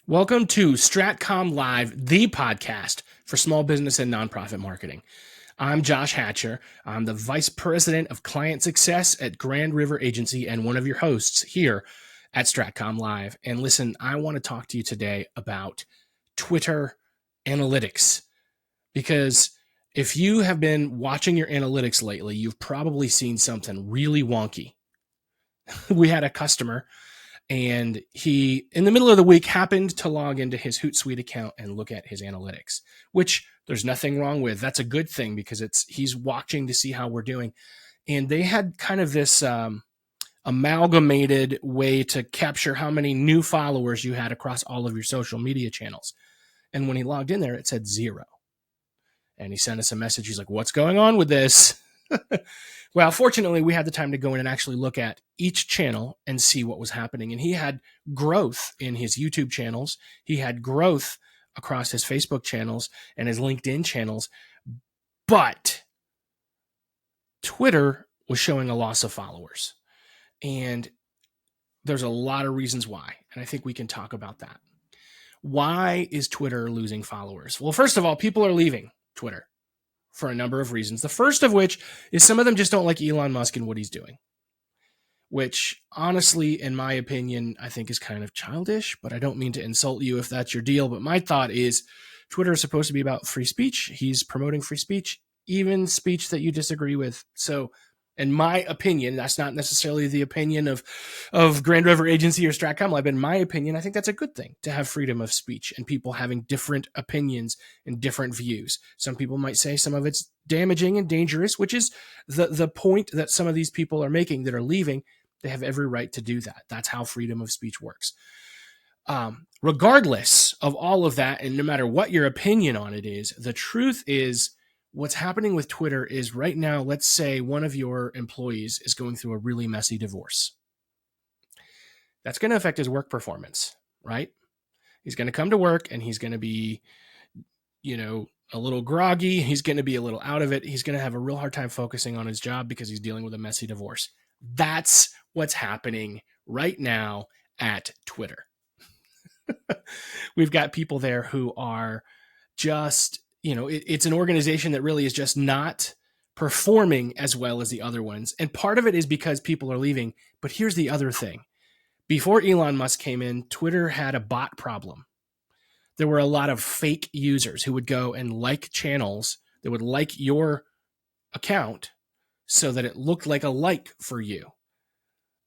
Welcome to StratComm.Live, the podcast for small business and nonprofit marketing. I'm Josh Hatcher. I'm the Vice President of Client Success at Grand River Agency and one of your hosts here at StratComm.Live. And listen, I want to talk to you today about Twitter analytics, because if you have been watching your analytics lately, you've probably seen something really wonky. We had a customer, and he, in the middle of the week, happened to log into his Hootsuite account and look at his analytics, which there's nothing wrong with. That's a good thing because he's watching to see how we're doing. And they had kind of this amalgamated way to capture how many new followers you had across all of your social media channels. And when he logged in there, it said 0. And he sent us a message. He's like, "What's going on with this?" Well, fortunately, we had the time to go in and actually look at each channel and see what was happening. And he had growth in his YouTube channels. He had growth across his Facebook channels and his LinkedIn channels. But Twitter was showing a loss of followers. And there's a lot of reasons why. And I think we can talk about that. Why is Twitter losing followers? Well, first of all, people are leaving Twitter for a number of reasons. The first of which is some of them just don't like Elon Musk and what he's doing, which honestly, in my opinion, I think is kind of childish, but I don't mean to insult you if that's your deal. But my thought is Twitter is supposed to be about free speech. He's promoting free speech, even speech that you disagree with. So in my opinion, that's not necessarily the opinion of Grand River Agency or StratComm.Live. In my opinion, I think that's a good thing to have freedom of speech and people having different opinions and different views. Some people might say some of it's damaging and dangerous, which is the point that some of these people are making that are leaving. They have every right to do that. That's how freedom of speech works. Regardless of all of that, and no matter what your opinion on it is, the truth is what's happening with Twitter is right now, let's say one of your employees is going through a really messy divorce. That's going to affect his work performance, right? He's going to come to work and he's going to be, a little groggy. He's going to be a little out of it. He's going to have a real hard time focusing on his job because he's dealing with a messy divorce. That's what's happening right now at Twitter. We've got people there who are just, it's an organization that really is just not performing as well as the other ones. And part of it is because people are leaving. But here's the other thing. Before Elon Musk came in, Twitter had a bot problem. There were a lot of fake users who would go and like channels that would like your account so that it looked like a like for you.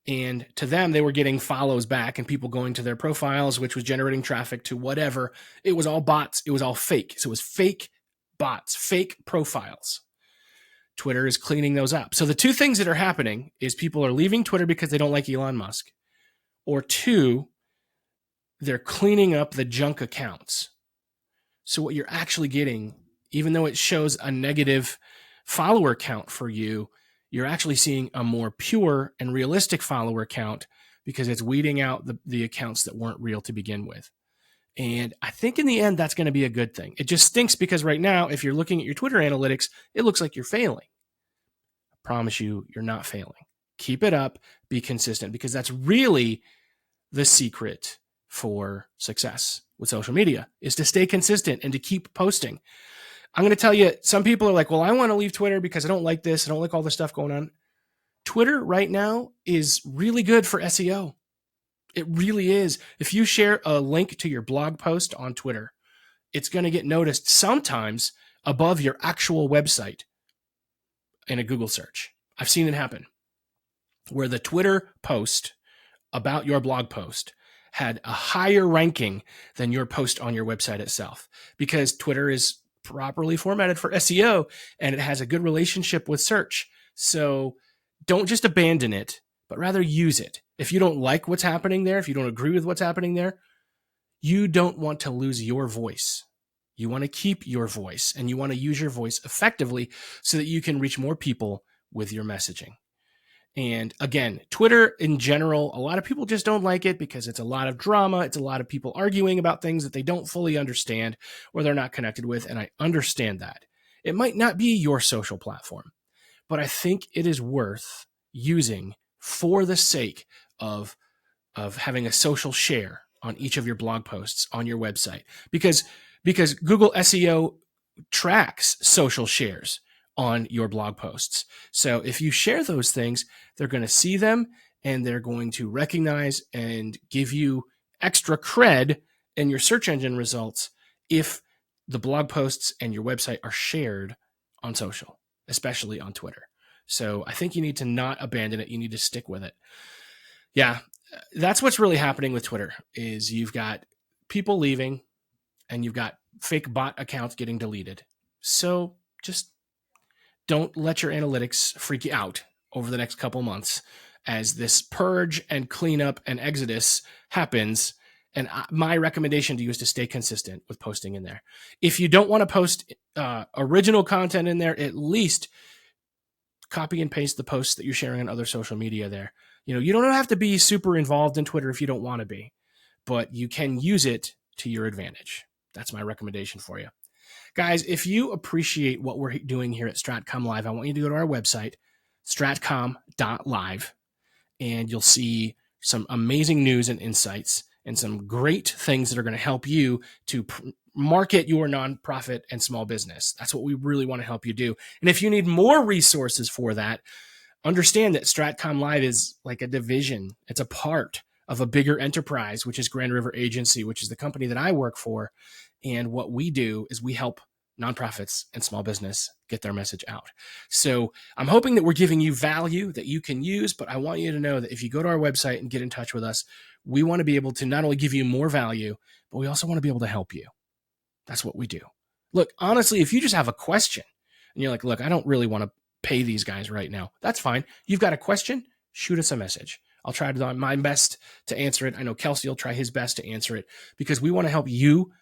And to them, they were getting follows back and people going to their profiles, which was generating traffic to whatever. It was all bots. It was all fake. So it was fake bots, fake profiles. Twitter is cleaning those up. So the two things that are happening is people are leaving Twitter because they don't like Elon Musk, or two, they're cleaning up the junk accounts. So what you're actually getting, even though it shows a negative follower count for you, you're actually seeing a more pure and realistic follower count because it's weeding out the accounts that weren't real to begin with. And I think in the end, that's going to be a good thing. It just stinks because right now, if you're looking at your Twitter analytics, it looks like you're failing. I promise you, you're not failing. Keep it up, be consistent, because that's really the secret for success with social media, is to stay consistent and to keep posting. I'm going to tell you, some people are like, well, I want to leave Twitter because I don't like this. I don't like all the stuff going on. Twitter right now is really good for SEO. It really is. If you share a link to your blog post on Twitter, it's going to get noticed sometimes above your actual website in a Google search. I've seen it happen where the Twitter post about your blog post had a higher ranking than your post on your website itself, because Twitter is properly formatted for SEO and it has a good relationship with search. So don't just abandon it, but rather use it. If you don't like what's happening there, if you don't agree with what's happening there, you don't want to lose your voice. You want to keep your voice and you want to use your voice effectively so that you can reach more people with your messaging. And again, Twitter in general, a lot of people just don't like it because it's a lot of drama. It's a lot of people arguing about things that they don't fully understand or they're not connected with. And I understand that. It might not be your social platform, but I think it is worth using for the sake of having a social share on each of your blog posts on your website, because Google SEO tracks social shares on your blog posts. So if you share those things, they're going to see them and they're going to recognize and give you extra cred in your search engine results if the blog posts and your website are shared on social, especially on Twitter. So I think you need to not abandon it. You need to stick with it. Yeah, that's what's really happening with Twitter is you've got people leaving and you've got fake bot accounts getting deleted. So just don't let your analytics freak you out over the next couple months as this purge and cleanup and exodus happens. And my recommendation to you is to stay consistent with posting in there. If you don't want to post original content in there, at least copy and paste the posts that you're sharing on other social media there. You know, you don't have to be super involved in Twitter if you don't want to be, but you can use it to your advantage. That's my recommendation for you. Guys, if you appreciate what we're doing here at StratComm.Live, I want you to go to our website, StratComm.Live, and you'll see some amazing news and insights and some great things that are going to help you to market your nonprofit and small business. That's what we really want to help you do. And if you need more resources for that, understand that StratComm.Live is like a division. It's a part of a bigger enterprise, which is Grand River Agency, which is the company that I work for. And what we do is we help nonprofits and small business get their message out. So I'm hoping that we're giving you value that you can use, but I want you to know that if you go to our website and get in touch with us, we want to be able to not only give you more value, but we also want to be able to help you. That's what we do. Look, honestly, if you just have a question and you're like, look, I don't really want to pay these guys right now, that's fine. You've got a question, shoot us a message. I'll try my best to answer it. I know Kelsey will try his best to answer it because we want to help you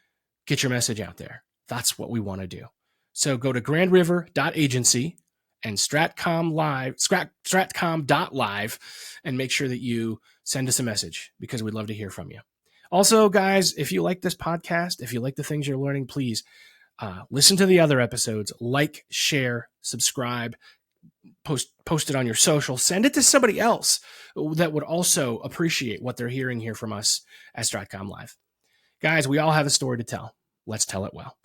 get your message out there. That's what we want to do. So go to grandriver.agency and StratComm.Live and make sure that you send us a message because we'd love to hear from you. Also, guys, if you like this podcast, if you like the things you're learning, please listen to the other episodes, like, share, subscribe, post it on your social, send it to somebody else that would also appreciate what they're hearing here from us at StratComm.Live. Guys, we all have a story to tell. Let's tell it well.